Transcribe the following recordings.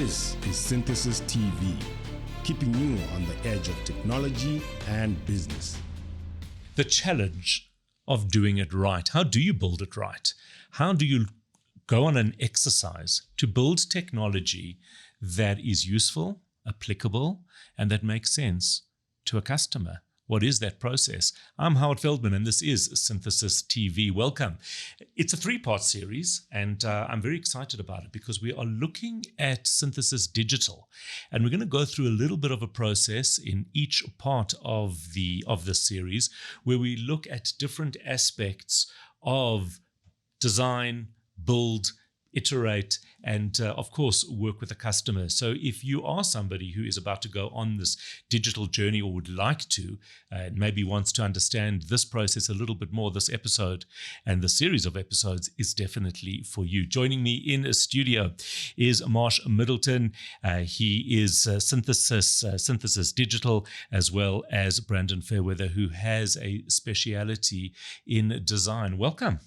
This is Synthesis TV, keeping you on the edge of technology and business. The challenge of doing it right. How do you build it right? How do you go on an exercise to build technology that is useful, applicable, and that makes sense to a customer? What is that process? I'm Howard Feldman, and this is Synthesis TV. Welcome. It's a three-part series, and I'm very excited about it because we are looking at synthesis digital, and we're going to go through a little bit of a process in each part of this series where we look at different aspects of design, build, iterate, and of course, work with the customer. So if you are somebody who is about to go on this digital journey or would like to, maybe wants to understand this process a little bit more, this episode and the series of episodes is definitely for you. Joining me in a studio is Marsh Middleton. He is synthesis digital, as well as Brandon Fairweather, who has a speciality in design. Welcome.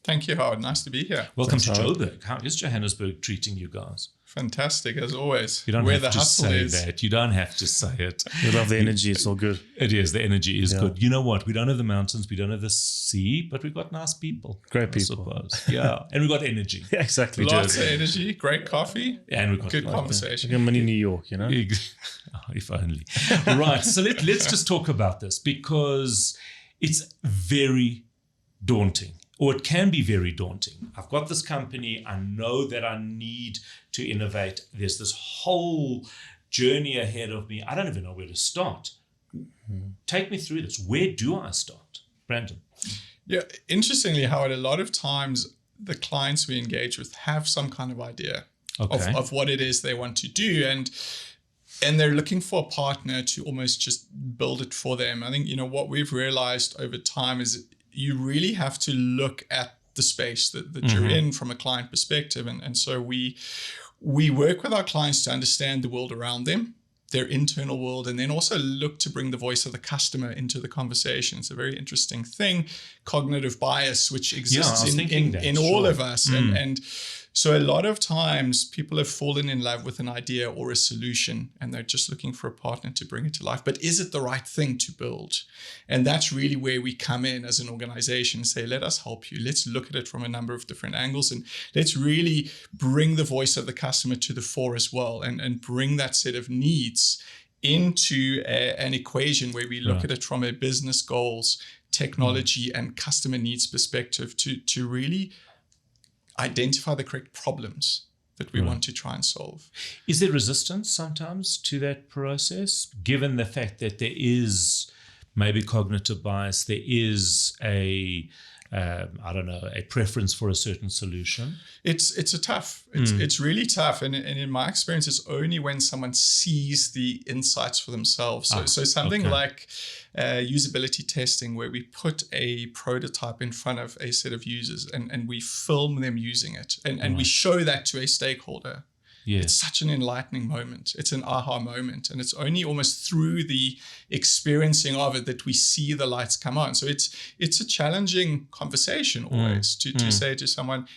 Thank you, Howard. Nice to be here. Welcome to Joburg. How is Johannesburg treating you guys? Fantastic, as always. You don't Where have the to hustle say is. that. You don't have to say it. We love the energy. It's all good. It is. The energy is good. You know what? We don't have the mountains. We don't have the sea, but we've got nice people. Great people. I suppose. Yeah. And we've got energy. Yeah, exactly. Lots of energy, great coffee, And we've got good like, conversation. Like a mini New York, you know? Oh, if only. Right. So let's just talk about this because it's very daunting. Or it can be very daunting. I've got this company. I know that I need to innovate. There's this whole journey ahead of me. I don't even know where to start. Take me through this. Where do I start? Brandon. Yeah, interestingly, Howard, a lot of times the clients we engage with have some kind of idea of what it is they want to do. And they're looking for a partner to almost just build it for them. I think, what we've realized over time is you really have to look at the space that you're in from a client perspective. And so we work with our clients to understand the world around them, their internal world, and then also look to bring the voice of the customer into the conversation. It's a very interesting thing, cognitive bias, which exists in all of us. And so a lot of times people have fallen in love with an idea or a solution, and they're just looking for a partner to bring it to life. But is it the right thing to build? And that's really where we come in as an organization and say, let us help you. Let's look at it from a number of different angles, and let's really bring the voice of the customer to the fore as well, and bring that set of needs into an equation where we look at it from a business goals, technology, and customer needs perspective to really identify the correct problems that we want to try and solve. Is there resistance sometimes to that process, given the fact that there is maybe cognitive bias, there is a preference for a certain solution? It's really tough. And in my experience, it's only when someone sees the insights for themselves. So something like usability testing, where we put a prototype in front of a set of users and we film them using it and we show that to a stakeholder. Yes. It's such an enlightening moment. It's an aha moment. And it's only almost through the experiencing of it that we see the lights come on. So it's a challenging conversation always to say to someone,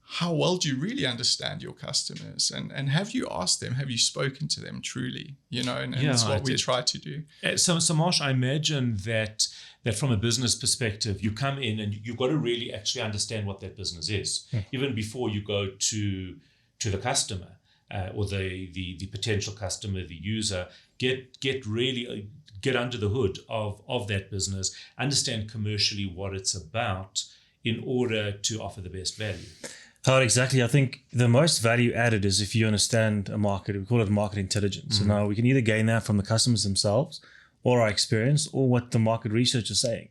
how well do you really understand your customers? And have you asked them? Have you spoken to them truly? And that's what we try to do. So Marsh, I imagine that from a business perspective, you come in and you've got to really actually understand what that business is, even before you go to the customer or the potential customer, the user. Get under the hood of that business, understand commercially what it's about in order to offer the best value. How exactly? I think the most value added is if you understand a market. We call it market intelligence. So now we can either gain that from the customers themselves or our experience or what the market research is saying.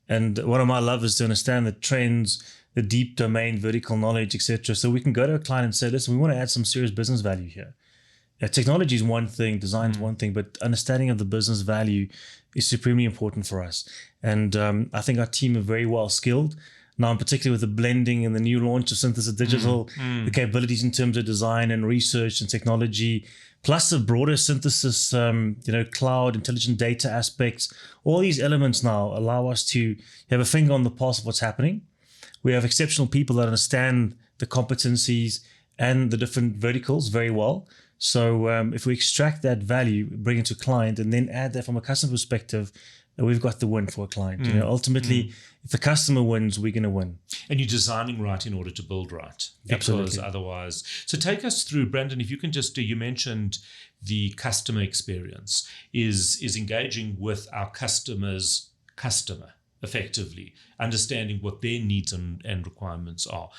And one of my love is to understand the trends, the deep domain, vertical knowledge, etc. So we can go to a client and say, listen, we want to add some serious business value here. Technology is one thing, design is one thing, but understanding of the business value is supremely important for us. And I think our team are very well skilled. Now, in particular with the blending and the new launch of Synthesis Digital, the capabilities in terms of design and research and technology, plus the broader synthesis, cloud, intelligent data aspects, all these elements now allow us to have a finger on the pulse of what's happening. We have exceptional people that understand the competencies and the different verticals very well. So if we extract that value, bring it to client, and then add that from a customer perspective, we've got the win for a client. Ultimately, if the customer wins, we're going to win. And you're designing right in order to build right. Because Absolutely. otherwise. So take us through, Brandon, if you can just do, you mentioned the customer experience is engaging with our customer's customer effectively, understanding what their needs and requirements are.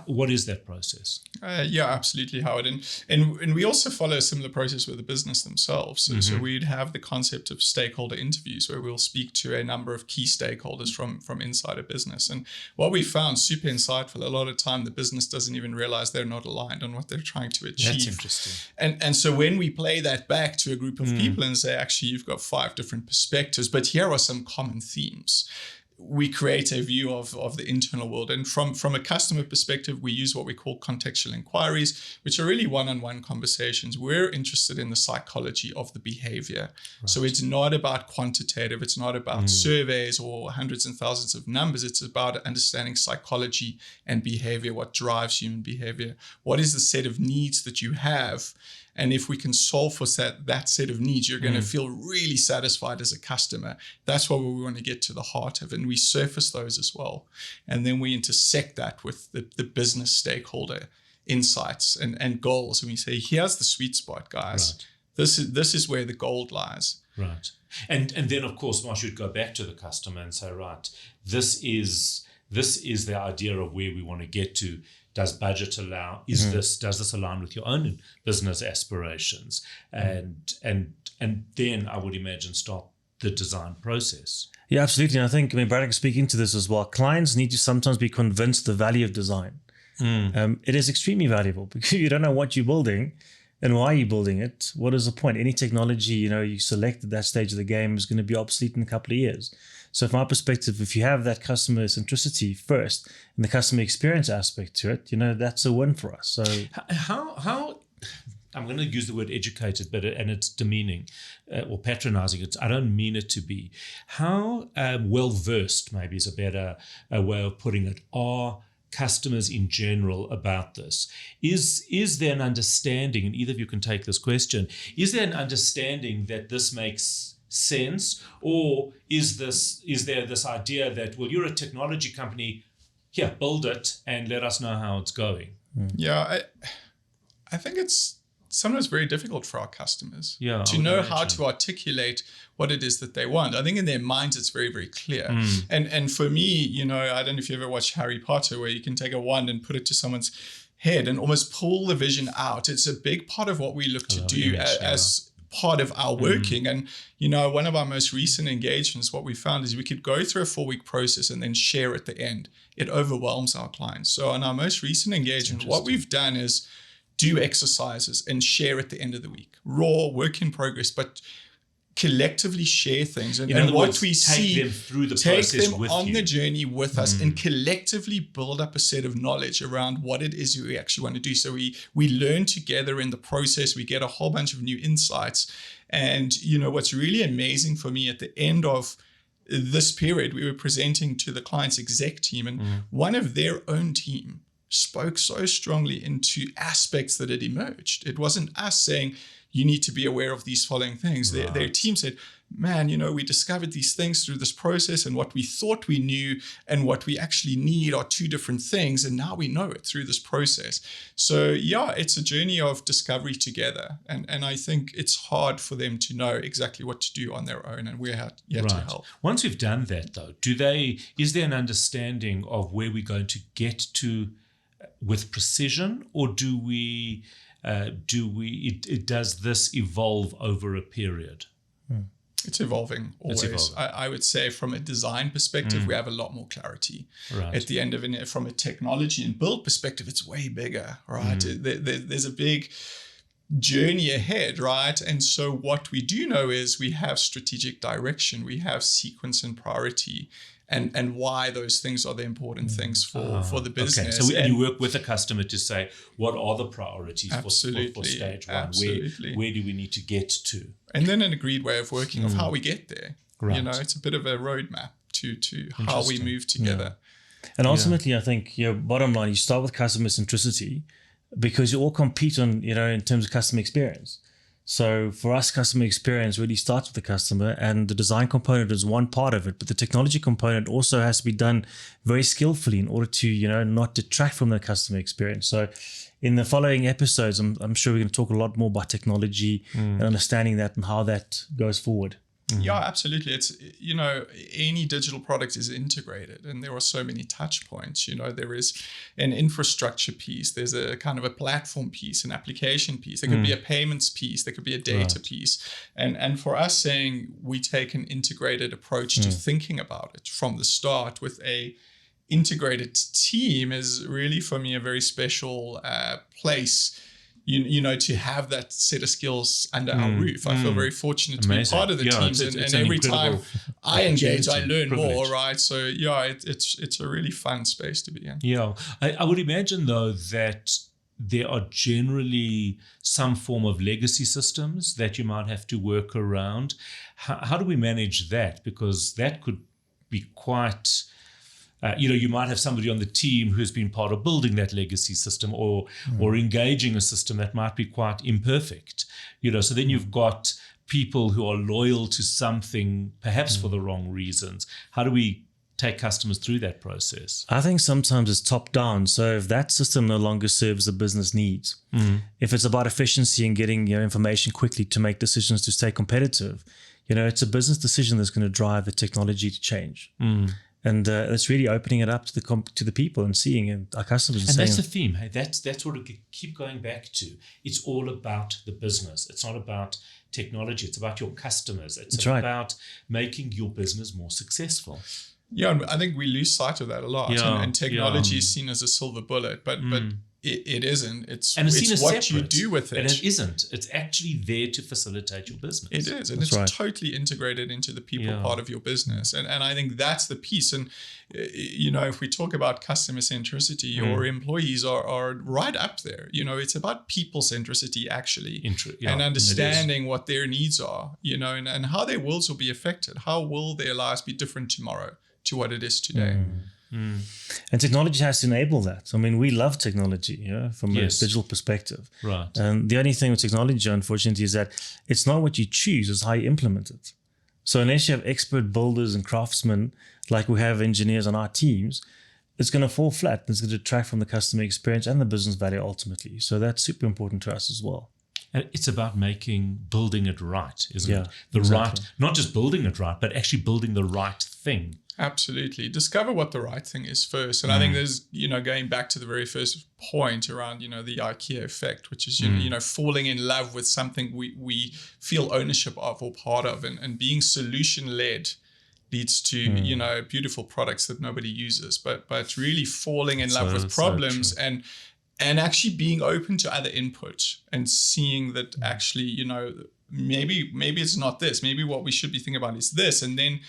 What is that process? Yeah, absolutely, Howard. And we also follow a similar process with the business themselves. So we'd have the concept of stakeholder interviews where we'll speak to a number of key stakeholders from inside a business. And what we found super insightful, a lot of time the business doesn't even realize they're not aligned on what they're trying to achieve. That's interesting. And so when we play that back to a group of people and say, actually, you've got 5 different perspectives, but here are some common themes, we create a view of the internal world. And from a customer perspective, we use what we call contextual inquiries, which are really one-on-one conversations. We're interested in the psychology of the behavior. Right. So it's not about quantitative. It's not about surveys or hundreds and thousands of numbers. It's about understanding psychology and behavior, what drives human behavior. What is the set of needs that you have? And if we can solve for that set of needs, you're going to feel really satisfied as a customer. That's what we want to get to the heart of. And we surface those as well. And then we intersect that with the business stakeholder insights and goals. And we say, here's the sweet spot, guys. Right. This is where the gold lies. Right. And then, of course, Marsh, you'd go back to the customer and say, right, this is the idea of where we want to get to. Does budget allow? Does this align with your own business aspirations? And then I would imagine start the design process. Yeah, absolutely. And I think, Brad can speak into this as well. Clients need to sometimes be convinced the value of design. It is extremely valuable because you don't know what you're building and why you're building it. What is the point? Any technology you select at that stage of the game is going to be obsolete in a couple of years. So from our perspective, if you have that customer centricity first and the customer experience aspect to it, that's a win for us. So how I'm going to use the word educated, and it's demeaning or patronizing. I don't mean it to be. How well-versed, maybe is a better way of putting it, are customers in general about this? Is there an understanding, and either of you can take this question, is there an understanding that this makes sense, or is there this idea that, well, you're a technology company, here, build it and let us know how it's going? Yeah, I think it's sometimes very difficult for our customers to know how to articulate what it is that they want. I think in their minds it's very, very clear. And for me, I don't know if you ever watched Harry Potter, where you can take a wand and put it to someone's head and almost pull the vision out. It's a big part of what we look to do as part of our working. And one of our most recent engagements, what we found is we could go through a 4-week process and then share at the end. It overwhelms our clients. So on our most recent engagement, what we've done is do exercises and share at the end of the week. Raw, work in progress, but collectively share things. And what we see, them through the take process them with on you. the journey with us and collectively build up a set of knowledge around what it is we actually want to do. So we learn together in the process. We get a whole bunch of new insights. And, what's really amazing for me at the end of this period, we were presenting to the client's exec team, and one of their own team spoke so strongly into aspects that had emerged. It wasn't us saying, you need to be aware of these following things. Right. Their team said, man, we discovered these things through this process, and what we thought we knew and what we actually need are 2 different things. And now we know it through this process. So yeah, it's a journey of discovery together. And I think it's hard for them to know exactly what to do on their own. And we're here to help. Once we've done that though, is there an understanding of where we're going to get to with precision, or does this evolve over a period? It's evolving always. I would say from a design perspective, we have a lot more clarity. Right. At the end of it, from a technology and build perspective, it's way bigger, right? There's a big journey ahead, right? And so what we do know is we have strategic direction, we have sequence and priority, and why those things are the important things for the business. Okay. So and you work with the customer to say, what are the priorities for stage 1? Where do we need to get to? And then an agreed way of working of how we get there. Right. It's a bit of a roadmap to how we move together. Yeah. And ultimately, I think, bottom line, you start with customer centricity. because you all compete on, in terms of customer experience. So for us, customer experience really starts with the customer, and the design component is one part of it, but the technology component also has to be done very skillfully in order to, not detract from the customer experience. So in the following episodes, I'm sure we're going to talk a lot more about technology and understanding that and how that goes forward. Yeah, absolutely. It's, any digital product is integrated, and there are so many touch points. There is an infrastructure piece, there's a kind of a platform piece, an application piece, there could be a payments piece, there could be a data piece. And for us, saying we take an integrated approach to thinking about it from the start with a integrated team is really, for me, a very special place. To have that set of skills under our roof. I feel very fortunate to be part of the teams, and every time I engage, I learn more, right? So it's a really fun space to be in. Yeah, I would imagine though that there are generally some form of legacy systems that you might have to work around. How do we manage that? Because that could be quite... you might have somebody on the team who's been part of building that legacy system or engaging a system that might be quite imperfect. So then you've got people who are loyal to something, perhaps for the wrong reasons. How do we take customers through that process? I think sometimes it's top down. So if that system no longer serves the business needs, if it's about efficiency and getting information quickly to make decisions to stay competitive, it's a business decision that's going to drive the technology to change. And it's really opening it up to the people and seeing our customers. And that's the theme. Hey, that's what we keep going back to. It's all about the business. It's not about technology. It's about your customers. It's about making your business more successful. Yeah, I think we lose sight of that a lot. And technology is seen as a silver bullet, but it isn't. It's what separate, you do with it. And it isn't. It's actually there to facilitate your business. It is. And it's totally integrated into the people part of your business. And I think that's the piece. And, if we talk about customer centricity, your employees are right up there. It's about people centricity, actually. And understanding what their needs are, and how their worlds will be affected. How will their lives be different tomorrow to what it is today? And technology has to enable that. I mean, we love technology, from a digital perspective. Right. And the only thing with technology, unfortunately, is that it's not what you choose, it's how you implement it. So unless you have expert builders and craftsmen, like we have engineers on our teams, it's going to fall flat. It's going to detract from the customer experience and the business value ultimately. So that's super important to us as well. And it's about building it right, isn't it? Right, not just building it right, but actually building the right thing. Absolutely. Discover what the right thing is first. And I think there's, going back to the very first point around, the IKEA effect, which is, falling in love with something we feel ownership of or part of, and being solution-led leads to, beautiful products that nobody uses. But really falling in love with problems and actually being open to other input and seeing that actually, maybe it's not this. Maybe what we should be thinking about is this. And then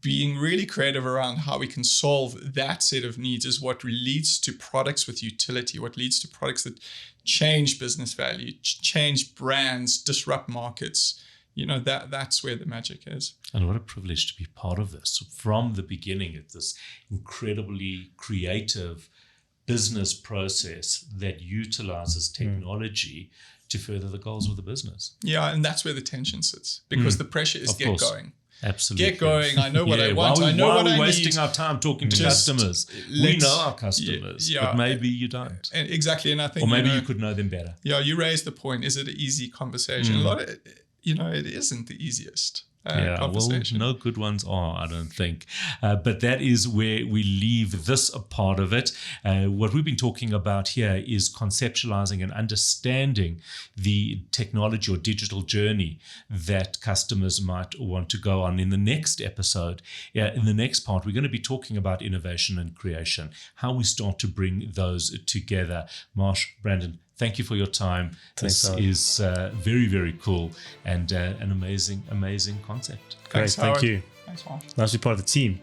being really creative around how we can solve that set of needs is what leads to products with utility, what leads to products that change business value, change brands, disrupt markets. That's where the magic is. And what a privilege to be part of this. From the beginning, it's this incredibly creative business process that utilizes technology to further the goals of the business. Yeah, and that's where the tension sits, because the pressure is going. Absolutely. Get going. I know what I want. I know what I need. Why are we wasting our time talking to customers? We know our customers, but maybe you don't. Exactly. And I think, or maybe you could know them better. Yeah, you raised the point. Is it an easy conversation? A lot of, it isn't the easiest. Conversation. Well, no good ones are, I don't think. But that is where we leave this part of it. What we've been talking about here is conceptualizing and understanding the technology or digital journey that customers might want to go on. In the next episode, in the next part, we're going to be talking about innovation and creation, how we start to bring those together. Marsh, Brandon, thank you for your time. Thanks, this is very, very cool and an amazing concept. Thanks, Great, thank you. Thanks, Marsh. Nice to be part of the team.